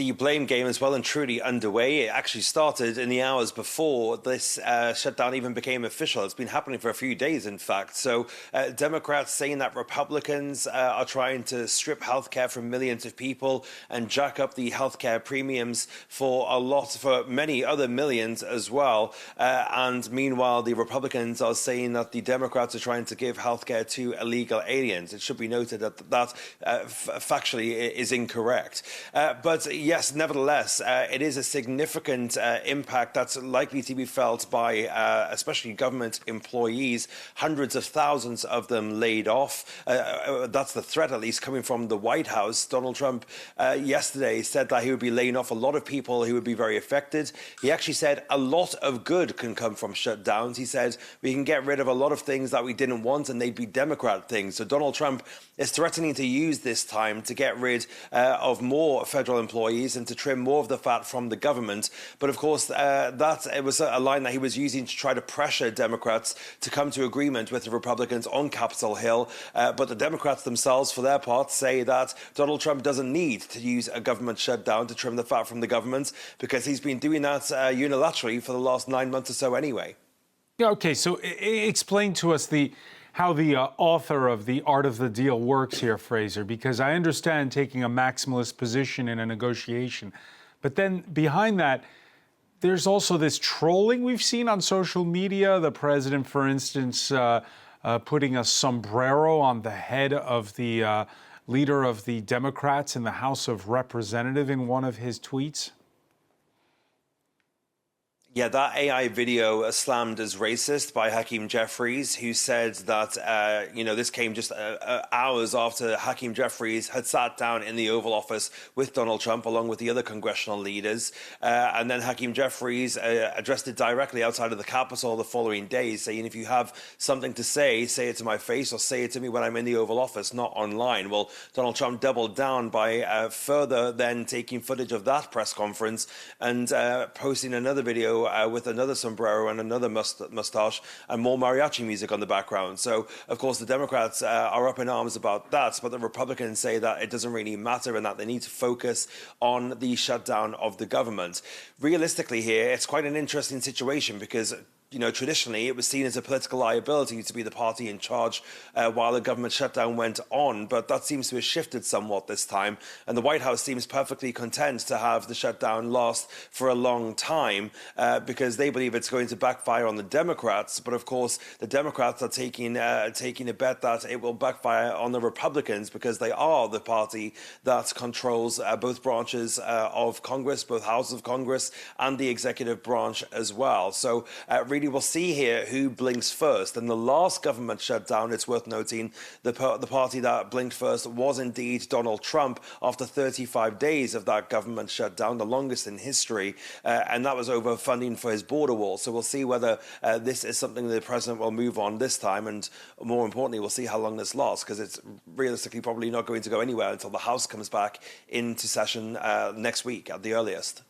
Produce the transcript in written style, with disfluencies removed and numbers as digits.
The blame game is well and truly underway. It actually started in the hours before this shutdown even became official. It's been happening for a few days, in fact. So Democrats saying that Republicans are trying to strip healthcare from millions of people and jack up the healthcare premiums for many other millions as well. And meanwhile, the Republicans are saying that the Democrats are trying to give healthcare to illegal aliens. It should be noted that that factually is incorrect. But yes, nevertheless, it is a significant impact that's likely to be felt by especially government employees, hundreds of thousands of them laid off. That's the threat, at least, coming from the White House. Donald Trump yesterday said that he would be laying off a lot of people who would be very affected. He actually said a lot of good can come from shutdowns. He said we can get rid of a lot of things that we didn't want and they'd be Democrat things. So Donald Trump is threatening to use this time to get rid of more federal employees and to trim more of the fat from the government. But of course, it was a line that he was using to try to pressure Democrats to come to agreement with the Republicans on Capitol Hill. But the Democrats themselves, for their part, say that Donald Trump doesn't need to use a government shutdown to trim the fat from the government because he's been doing that unilaterally for the last 9 months or so anyway. Yeah, okay, so explain to us how the author of The Art of the Deal works here, Fraser, because I understand taking a maximalist position in a negotiation. But then behind that, there's also this trolling we've seen on social media. The president, for instance, putting a sombrero on the head of the leader of the Democrats in the House of Representatives in one of his tweets. Yeah, that AI video slammed as racist by Hakeem Jeffries, who said that, this came just hours after Hakeem Jeffries had sat down in the Oval Office with Donald Trump, along with the other congressional leaders. And then Hakeem Jeffries addressed it directly outside of the Capitol the following day, saying, if you have something to say it to my face or say it to me when I'm in the Oval Office, not online. Well, Donald Trump doubled down by further then taking footage of that press conference and posting another video with another sombrero and another mustache and more mariachi music on the background. So, of course, the Democrats are up in arms about that, but the Republicans say that it doesn't really matter and that they need to focus on the shutdown of the government. Realistically here, it's quite an interesting situation because traditionally it was seen as a political liability to be the party in charge while the government shutdown went on, but that seems to have shifted somewhat this time, and the White House seems perfectly content to have the shutdown last for a long time because they believe it's going to backfire on the Democrats. But of course, the Democrats are taking a bet that it will backfire on the Republicans because they are the party that controls both branches of Congress, both houses of Congress, and the executive branch as well. So really, we'll see here who blinks first. And the last government shutdown, it's worth noting, the party that blinked first was indeed Donald Trump after 35 days of that government shutdown, the longest in history, and that was over funding for his border wall. So we'll see whether this is something the president will move on this time, and more importantly, we'll see how long this lasts, because it's realistically probably not going to go anywhere until the House comes back into session next week at the earliest.